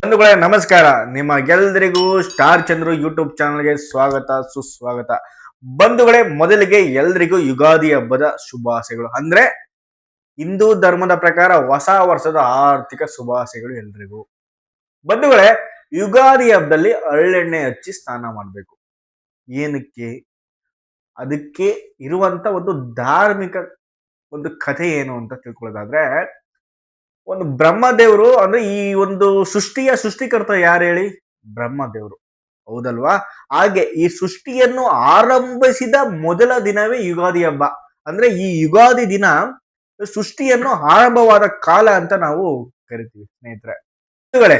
ಬಂಧುಗಳೇ ನಮಸ್ಕಾರ. ನಿಮಗೆಲ್ಲರಿಗೂ ಸ್ಟಾರ್ ಚಂದ್ರು ಯೂಟ್ಯೂಬ್ ಚಾನಲ್ಗೆ ಸ್ವಾಗತ ಸುಸ್ವಾಗತ. ಬಂಧುಗಳೇ, ಮೊದಲಿಗೆ ಎಲ್ರಿಗೂ ಯುಗಾದಿ ಹಬ್ಬದ ಶುಭಾಶಯಗಳು. ಅಂದ್ರೆ ಹಿಂದೂ ಧರ್ಮದ ಪ್ರಕಾರ ಹೊಸ ವರ್ಷದ ಆರ್ಥಿಕ ಶುಭಾಶಯಗಳು ಎಲ್ರಿಗೂ. ಬಂಧುಗಳೇ, ಯುಗಾದಿ ಹಬ್ಬದಲ್ಲಿ ಹರಳೆಣ್ಣೆ ಹಚ್ಚಿ ಸ್ನಾನ ಮಾಡಬೇಕು. ಏನಕ್ಕೆ? ಅದಕ್ಕೆ ಇರುವಂತ ಒಂದು ಧಾರ್ಮಿಕ ಒಂದು ಕಥೆ ಏನು ಅಂತ ತಿಳ್ಕೊಳ್ಳೋದಾದ್ರೆ, ಒಂದು ಬ್ರಹ್ಮದೇವರು ಅಂದ್ರೆ ಈ ಒಂದು ಸೃಷ್ಟಿಕರ್ತ ಯಾರು ಹೇಳಿ? ಬ್ರಹ್ಮದೇವರು, ಹೌದಲ್ವಾ? ಹಾಗೆ ಈ ಸೃಷ್ಟಿಯನ್ನು ಆರಂಭಿಸಿದ ಮೊದಲ ದಿನವೇ ಯುಗಾದಿ ಹಬ್ಬ. ಅಂದ್ರೆ ಈ ಯುಗಾದಿ ದಿನ ಸೃಷ್ಟಿಯನ್ನು ಆರಂಭವಾದ ಕಾಲ ಅಂತ ನಾವು ಕರಿತೀವಿ ಸ್ನೇಹಿತರೆ. ಬಂಧುಗಳೇ,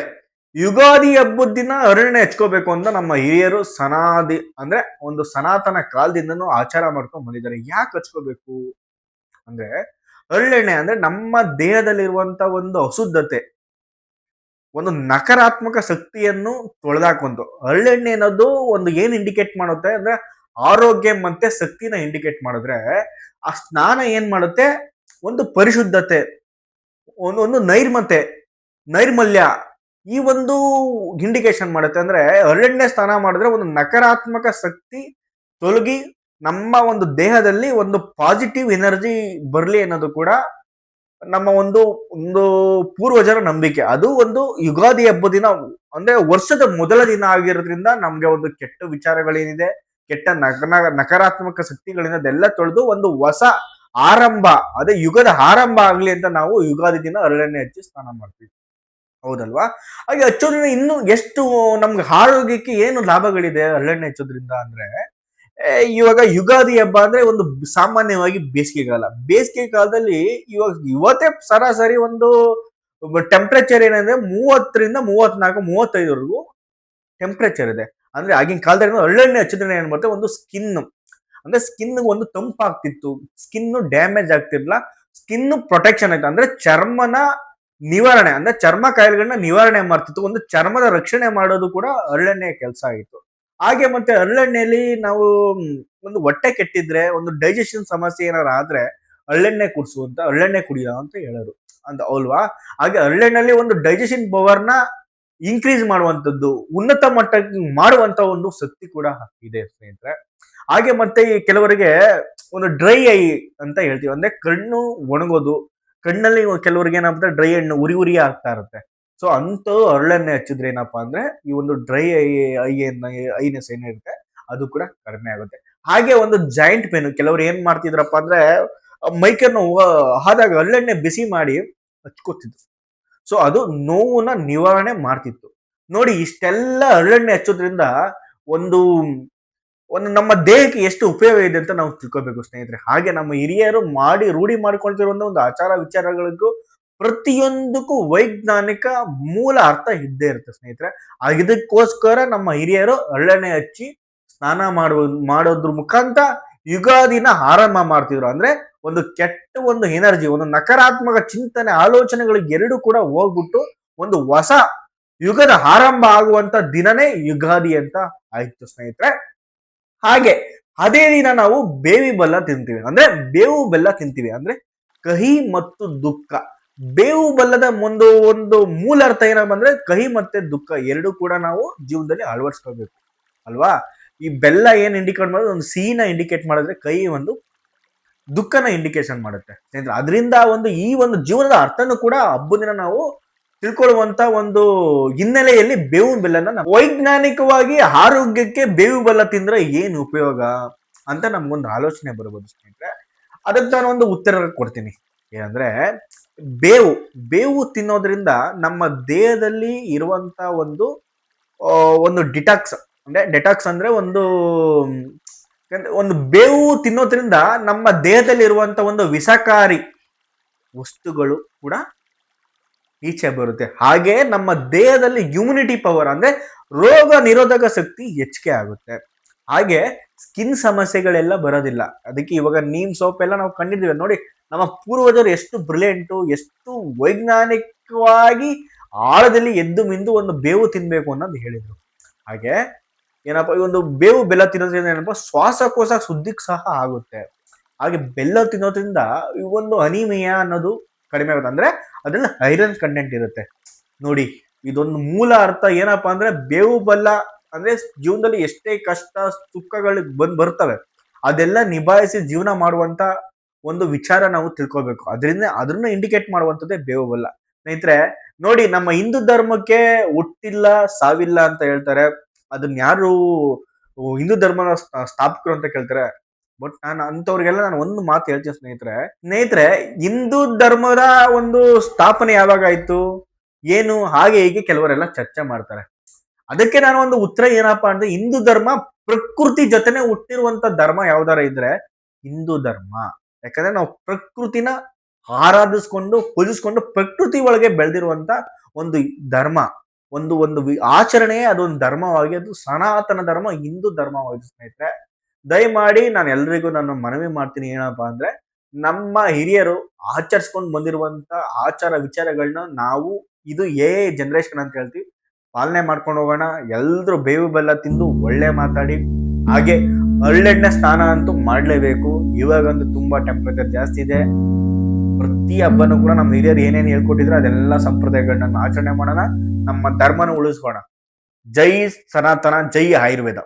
ಯುಗಾದಿ ಹಬ್ಬದ ದಿನ ಹರಳೆಣ್ಣೆ ಹಚ್ಕೋಬೇಕು ಅಂತ ನಮ್ಮ ಹಿರಿಯರು ಅಂದ್ರೆ ಒಂದು ಸನಾತನ ಕಾಲದಿಂದನೂ ಆಚಾರ ಮಾಡ್ಕೊಂಡು ಬಂದಿದ್ದಾರೆ. ಯಾಕೆ ಹಚ್ಕೋಬೇಕು ಅಂದ್ರೆ, ಹರಳೆಣ್ಣೆ ಅಂದ್ರೆ ನಮ್ಮ ದೇಹದಲ್ಲಿರುವಂತ ಒಂದು ಅಶುದ್ಧತೆ, ಒಂದು ನಕಾರಾತ್ಮಕ ಶಕ್ತಿಯನ್ನು ತೊಳೆದಾಕೊಂತು. ಹರಳೆಣ್ಣೆ ಅನ್ನೋದು ಒಂದು ಏನ್ ಇಂಡಿಕೇಟ್ ಮಾಡುತ್ತೆ ಅಂದ್ರೆ ಆರೋಗ್ಯ ಮತ್ತೆ ಶಕ್ತಿನ ಇಂಡಿಕೇಟ್ ಮಾಡಿದ್ರೆ, ಆ ಸ್ನಾನ ಏನ್ ಮಾಡುತ್ತೆ? ಒಂದು ಪರಿಶುದ್ಧತೆ, ಒಂದು ನೈರ್ಮಲ್ಯ, ಈ ಒಂದು ಇಂಡಿಕೇಶನ್ ಮಾಡುತ್ತೆ. ಅಂದ್ರೆ ಹರಳೆಣ್ಣೆ ಸ್ನಾನ ಮಾಡಿದ್ರೆ ಒಂದು ನಕಾರಾತ್ಮಕ ಶಕ್ತಿ ತೊಲಗಿ ನಮ್ಮ ಒಂದು ದೇಹದಲ್ಲಿ ಒಂದು ಪಾಸಿಟಿವ್ ಎನರ್ಜಿ ಬರಲಿ ಅನ್ನೋದು ಕೂಡ ನಮ್ಮ ಒಂದು ಒಂದು ಪೂರ್ವಜರ ನಂಬಿಕೆ. ಅದು ಒಂದು ಯುಗಾದಿ ಹಬ್ಬ ದಿನ ಅಂದ್ರೆ ವರ್ಷದ ಮೊದಲ ದಿನ ಆಗಿರೋದ್ರಿಂದ ನಮ್ಗೆ ಒಂದು ಕೆಟ್ಟ ವಿಚಾರಗಳೇನಿದೆ, ಕೆಟ್ಟ ನಕಾರಾತ್ಮಕ ಶಕ್ತಿಗಳಿಂದ ಅದೆಲ್ಲ ತೊಳೆದು ಒಂದು ಹೊಸ ಆರಂಭ, ಅದೇ ಯುಗದ ಆರಂಭ ಆಗ್ಲಿ ಅಂತ ನಾವು ಯುಗಾದಿ ದಿನ ಹರಳೆಣ್ಣೆ ಹಚ್ಚಿ ಸ್ನಾನ ಮಾಡ್ತೀವಿ, ಹೌದಲ್ವಾ? ಹಾಗೆ ಹಚ್ಚೋದ್ರಿಂದ ಇನ್ನು ಎಷ್ಟು ನಮ್ಗೆ ಆರೋಗ್ಯಕ್ಕೆ ಏನು ಲಾಭಗಳಿದೆ ಹರಳೆಣ್ಣೆ ಹಚ್ಚೋದ್ರಿಂದ ಅಂದ್ರೆ, ಇವಾಗ ಯುಗಾದಿ ಹಬ್ಬ ಅಂದ್ರೆ ಒಂದು ಸಾಮಾನ್ಯವಾಗಿ ಬೇಸಿಗೆ ಕಾಲದಲ್ಲಿ ಇವತ್ತೇ ಸರಾಸರಿ ಒಂದು ಟೆಂಪರೇಚರ್ ಏನಂದ್ರೆ 30ರಿಂದ 34 35ವರೆಗೂ ಟೆಂಪರೇಚರ್ ಇದೆ. ಅಂದ್ರೆ ಆಗಿನ ಕಾಲದಲ್ಲಿ ಹರಳೆಣ್ಣೆ ಹಚ್ಚಿದ್ರೆ ಏನ್ ಮಾಡುತ್ತೆ, ಒಂದು ಸ್ಕಿನ್ ಒಂದು ತಂಪಾಗ್ತಿತ್ತು, ಸ್ಕಿನ್ ಡ್ಯಾಮೇಜ್ ಆಗ್ತಿರ್ಲಿಲ್ಲ, ಸ್ಕಿನ್ ಪ್ರೊಟೆಕ್ಷನ್ ಆಯ್ತು. ಅಂದ್ರೆ ಚರ್ಮನ ನಿವಾರಣೆ, ಅಂದ್ರೆ ಚರ್ಮ ಕಾಯಿಲೆಗಳನ್ನ ನಿವಾರಣೆ ಮಾಡ್ತಿತ್ತು, ಒಂದು ಚರ್ಮದ ರಕ್ಷಣೆ ಮಾಡೋದು ಕೂಡ ಹರಳೆಣ್ಣೆಯ ಕೆಲಸ ಆಗಿತ್ತು. ಹಾಗೆ ಮತ್ತೆ ಹರಳೆಣ್ಣೆಯಲ್ಲಿ ನಾವು ಒಂದು ಹೊಟ್ಟೆ ಕೆಟ್ಟಿದ್ರೆ, ಒಂದು ಡೈಜೆಷನ್ ಸಮಸ್ಯೆ ಏನಾರ ಆದ್ರೆ ಹರಳೆಣ್ಣೆ ಕುಡಿಯ ಅಂತ ಹೇಳೋರು ಅಂತ, ಅಲ್ವಾ? ಹಾಗೆ ಹರಳೆಣ್ಣೆಯಲ್ಲಿ ಒಂದು ಡೈಜೆಷನ್ ಪವರ್ನ ಇನ್ಕ್ರೀಸ್ ಮಾಡುವಂತದ್ದು, ಉನ್ನತ ಮಟ್ಟಕ್ಕೆ ಮಾಡುವಂತ ಒಂದು ಶಕ್ತಿ ಕೂಡ ಇದೆ ಸ್ನೇಹಿತರೆ. ಹಾಗೆ ಮತ್ತೆ ಕೆಲವರಿಗೆ ಒಂದು ಡ್ರೈ ಐ ಅಂತ ಹೇಳ್ತೀವಿ, ಅಂದ್ರೆ ಕಣ್ಣು ಒಣಗೋದು, ಕಣ್ಣಲ್ಲಿ ಕೆಲವರಿಗೆ ಏನಾಗುತ್ತೆ, ಡ್ರೈ ಹಣ್ಣು ಉರಿ ಆಗ್ತಾ ಇರುತ್ತೆ. ಸೊ ಅಂತ ಹರಳೆಣ್ಣೆ ಹಚ್ಚಿದ್ರೆ ಏನಪ್ಪಾ ಅಂದ್ರೆ ಈ ಒಂದು ಡ್ರೈ ಐನೆಸ್ ಏನಿರುತ್ತೆ ಅದು ಕೂಡ ಕಡಿಮೆ ಆಗುತ್ತೆ. ಹಾಗೆ ಒಂದು ಜಾಯಿಂಟ್ ಪೇನ್, ಕೆಲವರು ಏನ್ ಮಾಡ್ತಿದ್ರಪ್ಪ ಅಂದ್ರೆ ಮೈಕನ್ನು ಆದಾಗ ಹರಳೆಣ್ಣೆ ಬಿಸಿ ಮಾಡಿ ಹಚ್ಕೋತಿದ್ರು. ಸೊ ಅದು ನೋವನ್ನ ನಿವಾರಣೆ ಮಾಡ್ತಿತ್ತು. ನೋಡಿ, ಇಷ್ಟೆಲ್ಲ ಹರಳೆಣ್ಣೆ ಹಚ್ಚೋದ್ರಿಂದ ಒಂದು ಒಂದು ನಮ್ಮ ದೇಹಕ್ಕೆ ಎಷ್ಟು ಉಪಯೋಗ ಇದೆ ಅಂತ ನಾವು ತಿಳ್ಕೋಬೇಕು ಸ್ನೇಹಿತರೆ. ಹಾಗೆ ನಮ್ಮ ಹಿರಿಯರು ರೂಢಿ ಮಾಡ್ಕೊಳ್ತಿರುವಂತ ಒಂದು ಆಚಾರ ವಿಚಾರಗಳಿಗೂ ಪ್ರತಿಯೊಂದಕ್ಕೂ ವೈಜ್ಞಾನಿಕ ಮೂಲ ಅರ್ಥ ಇದ್ದೇ ಇರುತ್ತೆ ಸ್ನೇಹಿತರೆ. ಇದಕ್ಕೋಸ್ಕರ ನಮ್ಮ ಹಿರಿಯರು ಹರಳೆಣ್ಣೆ ಹಚ್ಚಿ ಸ್ನಾನ ಮಾಡೋದ್ರ ಮುಖಾಂತರ ಯುಗಾದಿನ ಆರಂಭ ಮಾಡ್ತಿದ್ರು. ಅಂದ್ರೆ ಒಂದು ಕೆಟ್ಟ ಒಂದು ಎನರ್ಜಿ, ಒಂದು ನಕಾರಾತ್ಮಕ ಚಿಂತನೆ, ಆಲೋಚನೆಗಳಿಗೆ ಎರಡು ಕೂಡ ಹೋಗ್ಬಿಟ್ಟು ಒಂದು ಹೊಸ ಯುಗದ ಆರಂಭ ಆಗುವಂತ ದಿನನೇ ಯುಗಾದಿ ಅಂತ ಆಯ್ತು ಸ್ನೇಹಿತರೆ. ಹಾಗೆ ಅದೇ ದಿನ ನಾವು ಬೇವು ಬೆಲ್ಲ ತಿಂತೀವಿ. ಅಂದ್ರೆ ಕಹಿ ಮತ್ತು ದುಃಖ. ಬೇವು ಬೆಲ್ಲದ ಒಂದು ಮೂಲ ಅರ್ಥ ಏನಪ್ಪ ಅಂದ್ರೆ ಕಹಿ ಮತ್ತೆ ದುಃಖ ಎರಡು ಕೂಡ ನಾವು ಜೀವನದಲ್ಲಿ ಅಳವಡಿಸ್ಕೋಬೇಕು, ಅಲ್ವಾ? ಈ ಬೆಲ್ಲ ಏನ್ ಇಂಡಿಕೇಟ್ ಮಾಡೋದು, ಒಂದು ಸಿಹಿನ ಇಂಡಿಕೇಟ್ ಮಾಡಿದ್ರೆ ಕಹಿ ಒಂದು ದುಃಖನ ಇಂಡಿಕೇಶನ್ ಮಾಡುತ್ತೆ. ಅದರಿಂದ ಈ ಒಂದು ಜೀವನದ ಅರ್ಥನೂ ಕೂಡ ಹಬ್ಬದ ದಿನ ನಾವು ತಿಳ್ಕೊಳ್ಳುವಂತ ಒಂದು ಹಿನ್ನೆಲೆಯಲ್ಲಿ ಬೇವಿನ ಬೆಲ್ಲನ ವೈಜ್ಞಾನಿಕವಾಗಿ ಆರೋಗ್ಯಕ್ಕೆ ಬೇವು ಬೆಲ್ಲ ತಿಂದ್ರೆ ಏನು ಉಪಯೋಗ ಅಂತ ನಮ್ಗೊಂದು ಆಲೋಚನೆ ಬರಬಹುದು ಸ್ನೇಹಿತರೆ. ಅದಕ್ಕೆ ನಾನು ಒಂದು ಉತ್ತರ ಕೊಡ್ತೀನಿ. ಏನಂದ್ರೆ, ಬೇವು ತಿನ್ನೋದ್ರಿಂದ ನಮ್ಮ ದೇಹದಲ್ಲಿ ಇರುವಂತ ಒಂದು ಡಿಟಾಕ್ಸ್ ಅಂದ್ರೆ ಒಂದು ಬೇವು ತಿನ್ನೋದ್ರಿಂದ ನಮ್ಮ ದೇಹದಲ್ಲಿ ಇರುವಂತ ಒಂದು ವಿಷಕಾರಿ ವಸ್ತುಗಳು ಕೂಡ ಈಚೆ ಬರುತ್ತೆ. ಹಾಗೆ ನಮ್ಮ ದೇಹದಲ್ಲಿ ಇಮ್ಯುನಿಟಿ ಪವರ್ ಅಂದ್ರೆ ರೋಗ ನಿರೋಧಕ ಶಕ್ತಿ ಹೆಚ್ಚಿಗೆ ಆಗುತ್ತೆ. ಹಾಗೆ ಸ್ಕಿನ್ ಸಮಸ್ಯೆಗಳೆಲ್ಲ ಬರೋದಿಲ್ಲ. ಅದಕ್ಕೆ ಇವಾಗ ನೀಮ್ ಸೋಪ್ ಎಲ್ಲ ನಾವು ಕಂಡಿದ್ದೀವಿ ನೋಡಿ. ನಮ್ಮ ಪೂರ್ವಜರು ಎಷ್ಟು ಬ್ರಿಲಿಯಂಟು, ಎಷ್ಟು ವೈಜ್ಞಾನಿಕವಾಗಿ ಆಳದಲ್ಲಿ ಎದ್ದು ಮಿಂದು ಒಂದು ಬೇವು ತಿನ್ಬೇಕು ಅನ್ನೋದು ಹೇಳಿದ್ರು. ಹಾಗೆ ಏನಪ್ಪಾ, ಈ ಒಂದು ಬೇವು ಬೆಲ್ಲ ತಿನ್ನೋದ್ರಿಂದ ಏನಪ್ಪಾ, ಶ್ವಾಸಕೋಶ ಶುದ್ಧಿಗೆ ಸಹ ಆಗುತ್ತೆ. ಹಾಗೆ ಬೆಲ್ಲ ತಿನ್ನೋದ್ರಿಂದ ಈ ಒಂದು ಅನಿಮಿಯಾ ಅನ್ನೋದು ಕಡಿಮೆ ಆಗುತ್ತೆ. ಅಂದ್ರೆ ಅದ್ರಲ್ಲಿ ಐರನ್ ಕಂಟೆಂಟ್ ಇರುತ್ತೆ ನೋಡಿ. ಇದೊಂದು ಮೂಲ ಅರ್ಥ ಏನಪ್ಪಾ ಅಂದ್ರೆ ಬೇವು ಬೆಲ್ಲ ಅಂದ್ರೆ ಜೀವನದಲ್ಲಿ ಎಷ್ಟೇ ಕಷ್ಟ ಸುಖಗಳು ಬರ್ತವೆ ಅದೆಲ್ಲ ನಿಭಾಯಿಸಿ ಜೀವನ ಮಾಡುವಂತ ಒಂದು ವಿಚಾರ ನಾವು ತಿಳ್ಕೊಬೇಕು. ಅದರಿಂದ ಅದನ್ನ ಇಂಡಿಕೇಟ್ ಮಾಡುವಂತದ್ದೇ ಬೇವು ಬೆಲ್ಲ. ಸ್ನೇಹಿತರೆ ನೋಡಿ, ನಮ್ಮ ಹಿಂದೂ ಧರ್ಮಕ್ಕೆ ಹುಟ್ಟಿಲ್ಲ ಸಾವಿಲ್ಲ ಅಂತ ಹೇಳ್ತಾರೆ. ಅದನ್ನ ಯಾರು ಹಿಂದೂ ಧರ್ಮದ ಸ್ಥಾಪಕರು ಅಂತ ಕೇಳ್ತಾರೆ. ಬಟ್ ನಾನು ಅಂತವ್ರಿಗೆಲ್ಲ ನಾನು ಒಂದು ಮಾತು ಹೇಳ್ತೀನಿ ಸ್ನೇಹಿತರೆ, ಹಿಂದೂ ಧರ್ಮದ ಒಂದು ಸ್ಥಾಪನೆ ಯಾವಾಗ ಆಯ್ತು ಏನು ಹಾಗೆ ಹೀಗೆ ಕೆಲವರೆಲ್ಲ ಚರ್ಚೆ ಮಾಡ್ತಾರೆ. ಅದಕ್ಕೆ ನಾನು ಒಂದು ಉತ್ತರ ಏನಪ್ಪಾ ಅಂದ್ರೆ, ಹಿಂದೂ ಧರ್ಮ ಪ್ರಕೃತಿ ಜೊತೆನೆ ಹುಟ್ಟಿರುವಂತ ಧರ್ಮ ಯಾವ್ದಾರ ಇದ್ರೆ ಹಿಂದೂ ಧರ್ಮ. ಯಾಕಂದ್ರೆ ನಾವು ಪ್ರಕೃತಿನ ಆರಾಧಿಸ್ಕೊಂಡು ಪೂಜಿಸ್ಕೊಂಡು ಪ್ರಕೃತಿ ಒಳಗೆ ಬೆಳೆದಿರುವಂತ ಒಂದು ಧರ್ಮ, ಒಂದು ಆಚರಣೆ, ಅದೊಂದು ಧರ್ಮವಾಗಿ, ಅದು ಸನಾತನ ಧರ್ಮ, ಹಿಂದೂ ಧರ್ಮವಾಗಿದೆ ಸ್ನೇಹಿತರೆ. ದಯಮಾಡಿ ನಾನು ಎಲ್ರಿಗೂ ನಾನು ಮನವಿ ಮಾಡ್ತೀನಿ, ಏನಪ್ಪಾ ಅಂದ್ರೆ ನಮ್ಮ ಹಿರಿಯರು ಆಚರಿಸ್ಕೊಂಡು ಬಂದಿರುವಂತ ಆಚಾರ ವಿಚಾರಗಳನ್ನ ನಾವು ಇದು ಜನರೇಷನ್ ಅಂತ ಹೇಳ್ತೀವಿ ಪಾಲನೆ ಮಾಡ್ಕೊಂಡು ಹೋಗೋಣ. ಎಲ್ರು ಬೇವು ಬೆಲ್ಲ ತಿಂದು ಒಳ್ಳೆ ಮಾತಾಡಿ, ಹಾಗೆ ಹರಳೆಣ್ಣೆ ಸ್ನಾನ ಅಂತೂ ಮಾಡ್ಲೇಬೇಕು. ಇವಾಗಂತೂ ತುಂಬಾ ಟೆಂಪರೇಚರ್ ಜಾಸ್ತಿ ಇದೆ. ಪ್ರತಿ ಹಬ್ಬನೂ ಕೂಡ ನಮ್ಮ ಹಿರಿಯರು ಏನೇನು ಹೇಳ್ಕೊಟ್ಟಿದ್ರೆ ಅದೆಲ್ಲ ಸಂಪ್ರದಾಯಗಳನ್ನ ಆಚರಣೆ ಮಾಡೋಣ, ನಮ್ಮ ಧರ್ಮನ ಉಳಿಸ್ಕೋಣ. ಜೈ ಸನಾತನ, ಜೈ ಆಯುರ್ವೇದ.